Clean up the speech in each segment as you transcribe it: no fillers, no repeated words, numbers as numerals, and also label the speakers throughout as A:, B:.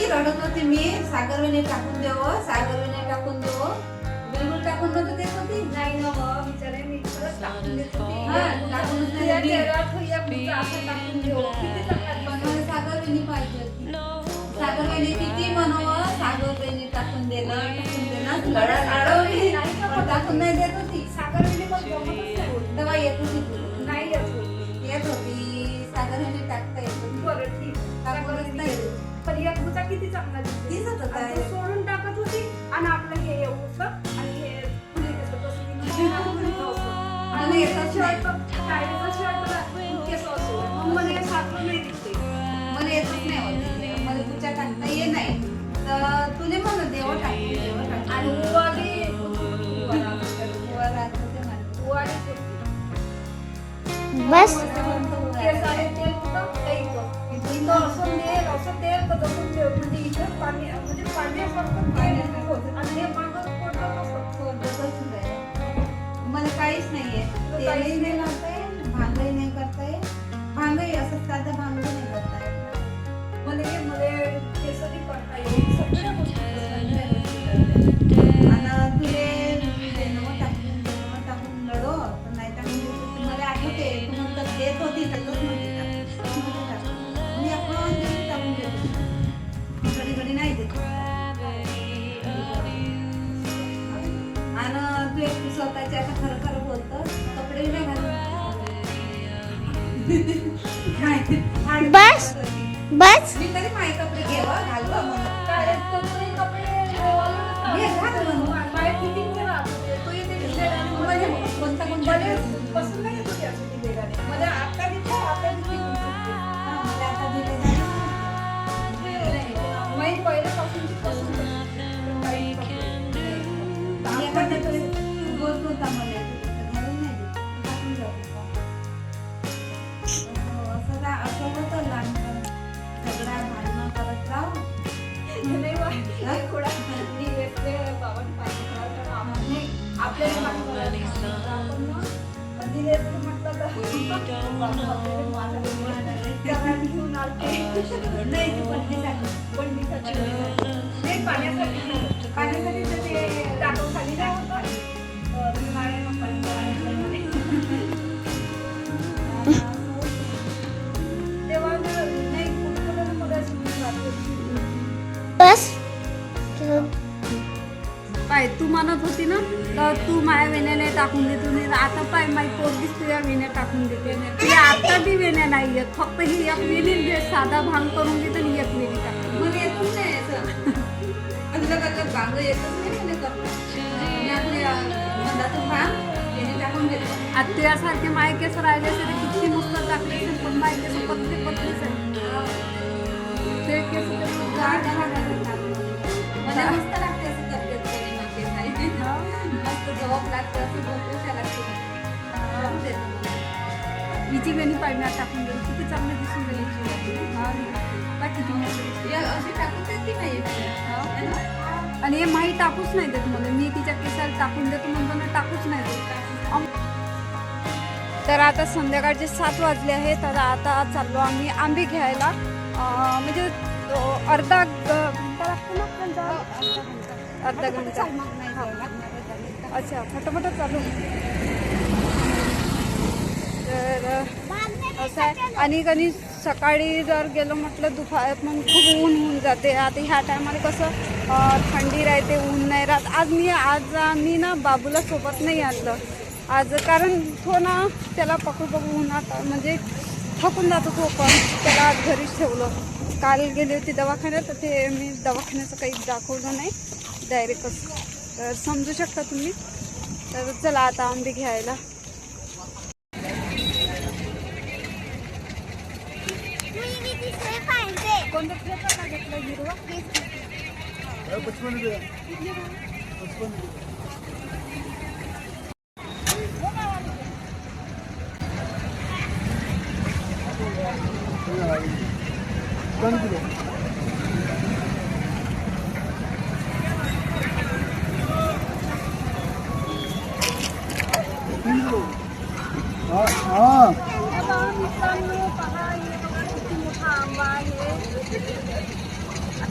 A: किती रडत होती मी, सागर वेणी टाकून देव, सागर वेणी टाकून देव, बिलकुल टाकून नव्हतं देत होती.
B: नाही ना मग बिचारे मी खरंच टाकून देत होती.
A: हा, टाकूनच नाही
B: तिला
A: देत.
B: चेहऱ्यात होईया पुढचं असं टाकून देऊ. किती चांगलं
A: पण मला सागर वेणी पाहिजे होती. सागर वेणी किती म्हणावं, सागर वेणी टाकून देणं, टाकून देणं, लढवली.
B: नाही का
A: पण टाकून नाही देत होती.
B: सागर वेणी मग जमतच नाही होत.
A: तेव्हा येत होती तू.
B: नाही येत होत.
A: येत होती, सागर वेणी टाकता येत होती.
B: बरं ठीक.
A: टाकूनच नाही देत.
B: पण या तुझा किती चांगला
A: दिसत होता.
B: आणि तू सोडून टाकत होती आणि आपलं हे एवढं आणि हे फुले कसं कसं आणि याचा शर्ट शाळेचा शर्ट केस असो मग मला हे सारखं नाही दिसते.
A: मला येतच नाही होती. मला तुझ्या टाकता ये नाही तर तुले म्हणत देव टाकून देव टाकून
B: आणि उवाली
C: बस
B: केस आहे तेल कुठं काही इथं असं तेल तर जपून ठेव म्हणजे इथं पाणी म्हणजे पाण्यासारखं पाणी होतं आणि हे मागं कोणतं नसतं.
A: मला काहीच नाहीये. तेलही नाही लावताय, भांगही नाही करताय, भांगही असं साधं भांग नाही करताय.
B: मला केसरी करता येईल सगळ्या गोष्टी
A: आणि तुले टाकून लढो नाही टाकून मला आठवते तू म्हणतात देत होती तसंच मी आपण टाकून देतो घडी घडी नाही देत. आणि तू एक स्वतःचे आता खरं खरं बोलतं कपडे नाही घालून
C: बस बस
A: मी तरी माझे कपडे घ्यावा घालवा म्हणून
B: काय कपडे
A: हे घाल म्हणून
B: बाय फिटिंग तू येते
A: म्हणजे कोणता कोणता
B: पसंत नाही येत होती असं ती वेगाने मला आता दिसतो आता दिसते
A: मला आता दिले
B: मी पहिल्यापासूनची पसंत पण काही
A: बोलत होता मला घालून नाही देत टाकून जातो असं होतं लहानपण सगळा भांडणं करत राहू
B: नाही वाटत थोडा मी वेगळे बाबा पाहिजे आपल्याला आपण कधी म्हटलं तर घेऊन आलते
A: नाही
B: पाण्यासाठी तर ते टाकून खाली नाही होतं तेव्हा नाही कुठं मला
C: बस
B: पाय तू म्हणत होती ना तर तू माझ्या वेण्याने टाकून देतो नाही आता पाय माझी पोरगीच तुझ्या वेण्या टाकून देते तुझ्या आता बी वेण्या नाही येत फक्त ही एक वेणी घे साधा भांग करून घेते आणि एक वेणी टाकते
A: मला येतच नाही असं भांग येतच नाही मला करतो आपल्या मधातून भांग त्याने टाकून घेतो.
B: आता तुझ्यासारखे माय केस राहिले असेल तर किती मस्त टाकले असेल पण माय केस पतले पतलेच आहे ते केस
A: मला मस्त लागते असं करते मस्त जवाब लागतं असं बोलतो लागते
B: हिची वेणी पाण्यात टाकून देऊ किती चांगली दिसून गेली हा किती मस्त
A: अशी टाकून देत नाही
B: आणि हे माही टाकूच नाही देत मला मी तिच्या केसाला टाकून देतो म्हणतो ना टाकूच नाही देत. तर आता संध्याकाळचे 7 वाजले आहेत तर आता चाललो आम्ही आंबे घ्यायला म्हणजे अर्धा घंटा लागतो ना आपल्याला अर्धा घंटा अच्छा फटाफट चालू तर असं आहे आणि कधी सकाळी जर गेलो म्हटलं दुपारात मग खूप ऊन होऊन जाते आता ह्या टायमाला कसं थंडी राहते ऊन नाही राहत आज मी ना बाबूला सोबत नाही आणलं आज कारण तो ना त्याला पकडू उन्हात म्हणजे थकून जातो तो पण त्याला आज घरीच ठेवलं काल गेली होती दवाखान्यात तर ते मी दवाखान्याचं काही दाखवलं नाही डायरेक्टच तर समजू शकता तुम्ही तर चला आता आंबे घ्यायला कोणतं फ्लेवर का घेतलं हिरवा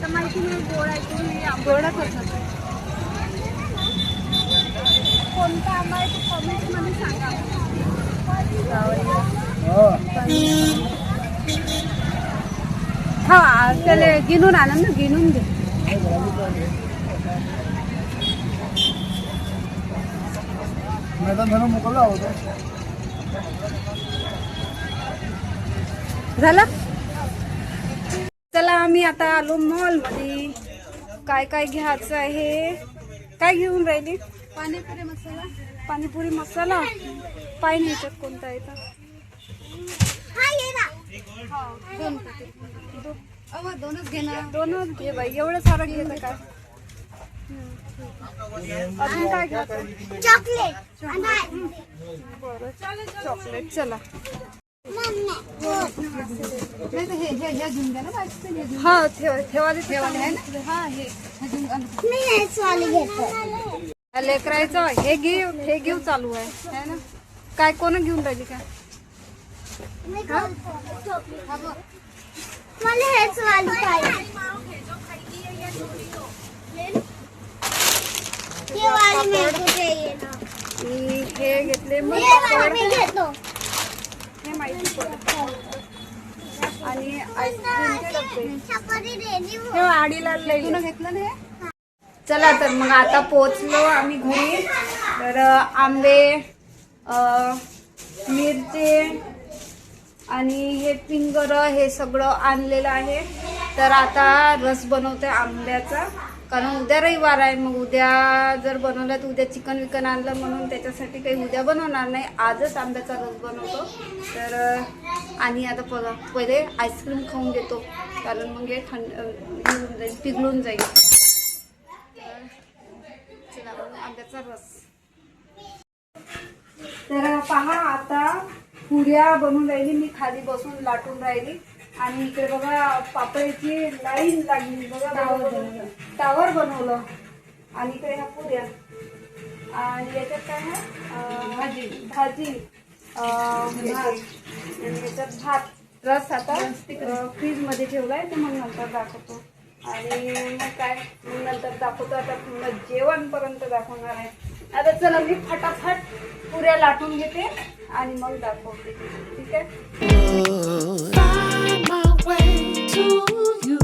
B: आता माहिती नाही गोड आहे की नाही. गोडच होतं. कोणता आंबा आहे तो कमेंटमध्ये सांगा. हा त्याला गिनून आणा ना, गिनून दे.
D: मैदान मोकळा होता.
B: झालं. चला आम्ही आता आलो मॉल मध्ये. काय काय घ्यायचं आहे. काय घेऊन राहिली.
A: पाणीपुरी मसाला.
B: पाणीपुरी मसाला. पाय नाही याच्यात कोणता आहे तर.
A: दोन अहो दोनच घे ना.
B: दोनच घे बाई. एवढं सारं घेतं काय. अजून काय घ्यायचं.
C: चॉकलेट
B: बरं चॉकलेट. चला
A: नाही तर हे घेऊन घ्या ना बाईचं. हे घेऊन
B: हा ठेवाले
A: ठेवाले आहे ना. हा हे घेऊन घ्या.
C: मी हेच वाली घेतो.
B: लेकरायचं हे घेऊ चालू आहे है ना. काय कोण घेऊन राहिली काय.
C: मला हेच वाली पाहिजे. हे वाली मी कुठे
B: मी हे घेतले. मग
C: मी घेतो.
B: हे माहिती पडत. आणि आईस्क्रीमचे डब्बे हे आडीला लई
A: घेतलं ना हे.
B: चला तर मग आता पोचलो आम्ही घरी. तर आंबे, मिरचे आणि हे पिंगर हे सगळं आणलेलं आहे. तर आता रस बनवते आंब्याचा. कारण उद्या रविवार आहे. मग उद्या जर बनवलं तर उद्या चिकन विकन आणलं म्हणून त्याच्यासाठी काही उद्या बनवणार नाही. आजच आंब्याचा रस बनवतो. तर आणि आता पहिले आईस्क्रीम खाऊन घेतो. कारण मग हे होऊन जाईल, पिघलून जाईल. चला बनवू आंब्याचा रस. तर पहा आता पुऱ्या बनवून राहिली. मी खाली बसून लाटून राहिली. आणि इकडे बघा पापडीची लाईन लागली. बघा टावर बनवलं. आणि इकडे ह्या पुऱ्या. आणि याच्यात काय आहे भाजी आणि याच्यात भात. रस आता फ्रीज मध्ये ठेवलाय. ते मग नंतर दाखवतो. आणि मग काय मग नंतर दाखवतो. आता पूर्ण जेवणपर्यंत दाखवणार आहे. आता चला मी फटाफट पुऱ्या लाटून घेते आणि मग दाखवते. ठीक आहे.
E: Find my way to you.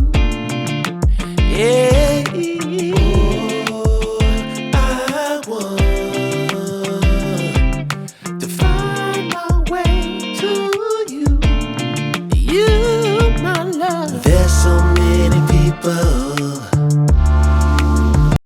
E: Yeah.